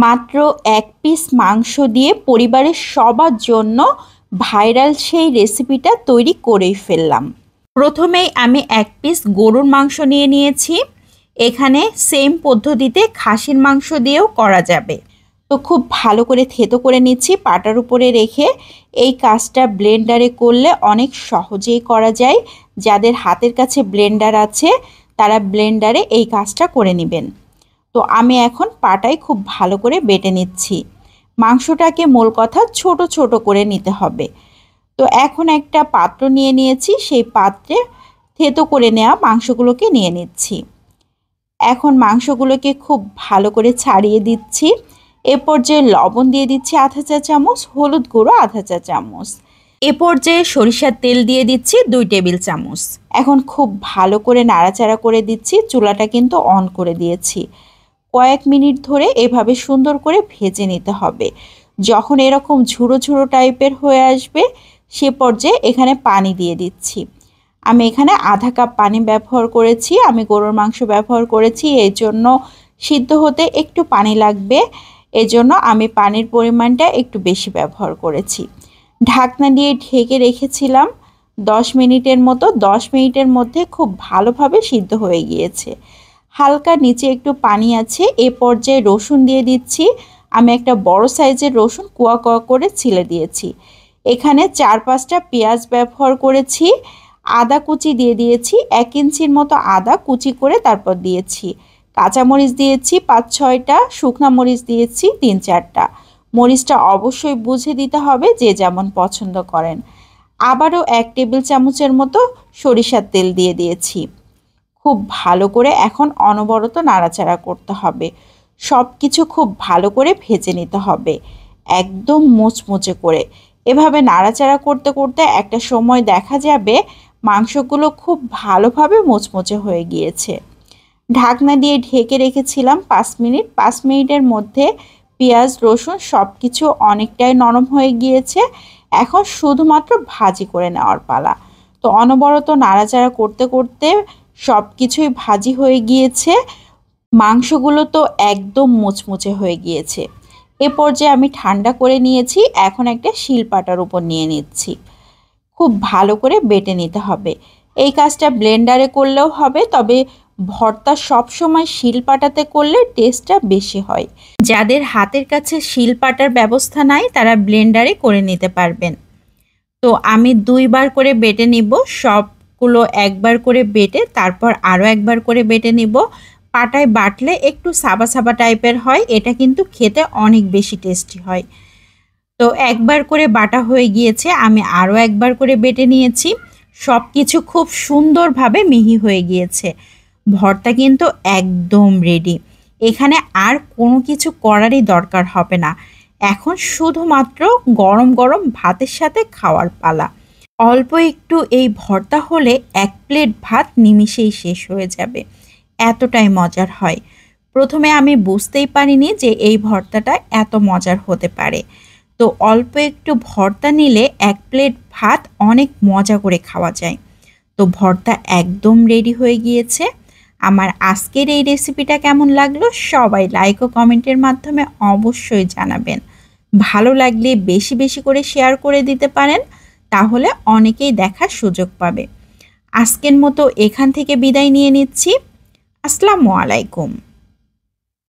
মাত্র 1 পিস মাংস দিয়ে পরিবারের সবার জন্য ভাইরাল সেই রেসিপিটা তৈরি করেই ফেললাম। প্রথমেই আমি 1 পিস গরুর মাংস নিয়ে নিয়েছি। এখানে সেম পদ্ধতিতে খাসির মাংস দিয়েও করা যাবে। তো খুব ভালো করে থেতো করে নিচ্ছি পাটার উপরে রেখে। এই কাজটা ব্লেন্ডারে করলে অনেক সহজেই করা যায়। যাদের হাতের কাছে ব্লেন্ডার আছে তারা ব্লেন্ডারে এই কাজটা করে নেবেন। তো আমি এখন পাটায় খুব ভালো করে বেটে নিচ্ছি। মাংসটাকে মূল কথা ছোট ছোট করে নিতে হবে। তো এখন একটা পাত্র নিয়ে নিয়েছি, সেই পাত্রে থেতো করে নেওয়া মাংসগুলোকে নিয়ে নিচ্ছি। এখন মাংসগুলোকে খুব ভালো করে ছাড়িয়ে দিচ্ছি। এ পর্যায়ে লবণ দিয়ে দিচ্ছি আধা চা চামচ, হলুদ গুঁড়ো আধা চা চামচ। এ পর্যায়ে সরিষার তেল দিয়ে দিচ্ছি 2 টেবিল চামচ। এখন খুব ভালো করে নাড়াচাড়া করে দিচ্ছি। চুলাটা কিন্তু অন করে দিয়েছি। কয়েক মিনিট ধরে এভাবে সুন্দর করে ভেজে নিতে হবে। যখন এরকম ঝুড়ো ঝুড়ো টাইপের হয়ে আসবে সে পর্যায়ে এখানে পানি দিয়ে দিচ্ছি। আমি এখানে আধা কাপ পানি ব্যবহার করেছি। আমি গরুর মাংস ব্যবহার করেছি, এই জন্য সিদ্ধ হতে একটু পানি লাগবে। এজন্য আমি পানির পরিমাণটা একটু বেশি ব্যবহার করেছি। ঢাকনা দিয়ে ঢেকে রেখেছিলাম 10 মিনিটের মতো। 10 মিনিটের মধ্যে খুব ভালোভাবে সিদ্ধ হয়ে গিয়েছে। হালকা নিচে একটু পানি আছে। এ পর্যায়ে রসুন দিয়ে দিচ্ছি। আমি একটা বড় সাইজের রসুন কোয়া কোয়া করে ছিলে দিয়েছি। এখানে 4-5টা পেঁয়াজ ব্যবহার করেছি। আদা কুচি দিয়ে দিয়েছি, 1 ইঞ্চির মতো আদা কুচি করে তারপর দিয়েছি। কাঁচামরিচ দিয়েছি 5-6টা, শুকনা মরিচ দিয়েছি 3-4টা। মরিচটা অবশ্যই বুঝে দিতে হবে, যে যেমন পছন্দ করেন। আবারও 1 টেবিল চামচের মতো সরিষার তেল দিয়ে দিয়েছি। খুব ভালো করে এখন অনবরত নাড়াচাড়া করতে হবে। সব কিছু খুব ভালো করে ভেজে নিতে হবে, একদম মুচমুচে করে। এভাবে নাড়াচাড়া করতে করতে একটা সময় দেখা যাবে মাংসগুলো খুব ভালোভাবে মুচমুচে হয়ে গিয়েছে। ঢাকনা দিয়ে ঢেকে রেখেছিলাম 5 মিনিট। 5 মিনিটের মধ্যে পেঁয়াজ রসুন সব কিছু অনেকটাই নরম হয়ে গিয়েছে। এখন শুধুমাত্র ভাজি করে নেওয়ার পালা। তো অনবরত নাড়াচাড়া করতে করতে সব কিছুই ভাজি হয়ে গিয়েছে। মাংসগুলো তো একদম মুচমুচে হয়ে গিয়েছে। এ পর্যায়ে আমি ঠান্ডা করে নিয়েছি। এখন একটা শিলপাটার উপর নিয়ে নিচ্ছি। খুব ভালো করে বেটে নিতে হবে। এই কাজটা ব্লেন্ডারে করলেও হবে, তবে ভর্তা সবসময় শিলপাটাতে করলে টেস্টটা বেশি হয়। যাদের হাতের কাছে শিলপাটার ব্যবস্থা নাই তারা ব্লেন্ডারে করে নিতে পারবেন। তো আমি 2 বার করে বেটে নিব। সবগুলো একবার করে বেটে তারপর আরও একবার করে বেটে নিব। পাটায় বাটলে একটু সাবা সাবা টাইপের হয়, এটা কিন্তু খেতে অনেক বেশি টেস্টি হয়। তো একবার করে বাটা হয়ে গিয়েছে, আমি আরও একবার করে বেটে নিয়েছি। সব কিছু খুব সুন্দরভাবে মিহি হয়ে গিয়েছে। ভর্তা কিন্তু একদম রেডি। এখানে আর কোনো কিছু করারই দরকার হবে না। এখন শুধুমাত্র গরম গরম ভাতের সাথে খাওয়ার পালা। অল্প একটু এই ভর্তা হলে 1 প্লেট ভাত নিমিষেই শেষ হয়ে যাবে, এতটাই মজার হয়। প্রথমে আমি বুঝতেই পারিনি যে এই ভর্তাটা এত মজার হতে পারে। তো অল্প একটু ভর্তা নিলে 1 প্লেট ভাত অনেক মজা করে খাওয়া যায়। তো ভর্তা একদম রেডি হয়ে গিয়েছে। আমার আজকের এই রেসিপিটা কেমন লাগলো সবাই লাইক ও কমেন্টের মাধ্যমে অবশ্যই জানাবেন। ভালো লাগলে বেশি বেশি করে শেয়ার করে দিতে পারেন, তাহলে অনেকেই দেখার সুযোগ পাবে। আজকের মতো এখান থেকে বিদায় নিয়ে নিচ্ছি। আসসালামু আলাইকুম।